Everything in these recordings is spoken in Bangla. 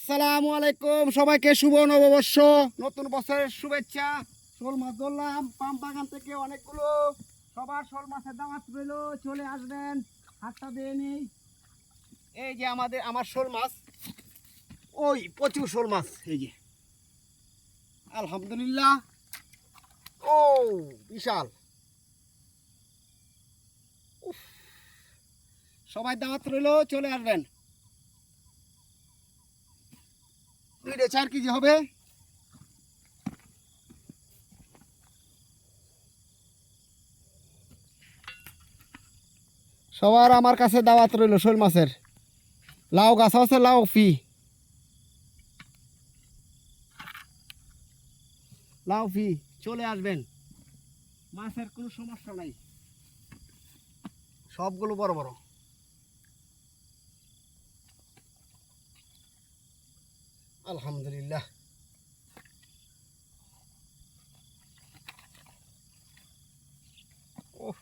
আসসালামু আলাইকুম, সবাইকে শুভ নববর্ষ, নতুন বছরের শুভেচ্ছা। শোল মাছ ধরলাম পাম বাগান থেকে অনেকগুলো। সবার শোল মাছের দাওয়াত রইল, চলে আসবেন, হাতটা দিয়ে নেই। এই যে আমার শোল মাছ, ওই প্রচুর শোল মাছ, এই যে আলহামদুলিল্লাহ। ও বিশাল, উফ, সবাই দাওয়াত রইল, চলে আসবেন। 2.5 কেজি হবে। সবার আমার কাছে দাওয়াত রইল শোল মাছের। লাউ গাছ আছে, লাউ ফি, লাউ ফি, চলে আসবেন, মাছের কোনো সমস্যা নাই, সবগুলো বড় বড়। আলহামদুলিল্লাহ। ওহ,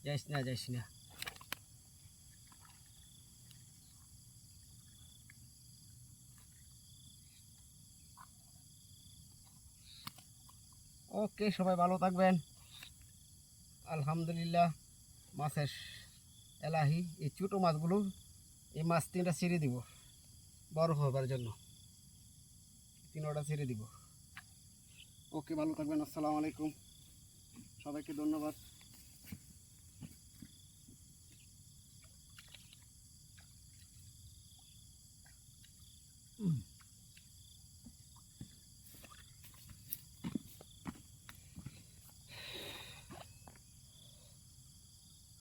যাইস না যাইস না। ওকে, সবাই ভালো থাকবেন। আলহামদুলিল্লাহ, মাছের এলাহি। এই ছোটো মাছগুলো, এই মাছ 3টা ছেড়ে দিব বড় হবার জন্য, 3টা ছেড়ে দিব। ওকে, ভালো থাকবেন। আসসালামু আলাইকুম, সবাইকে ধন্যবাদ।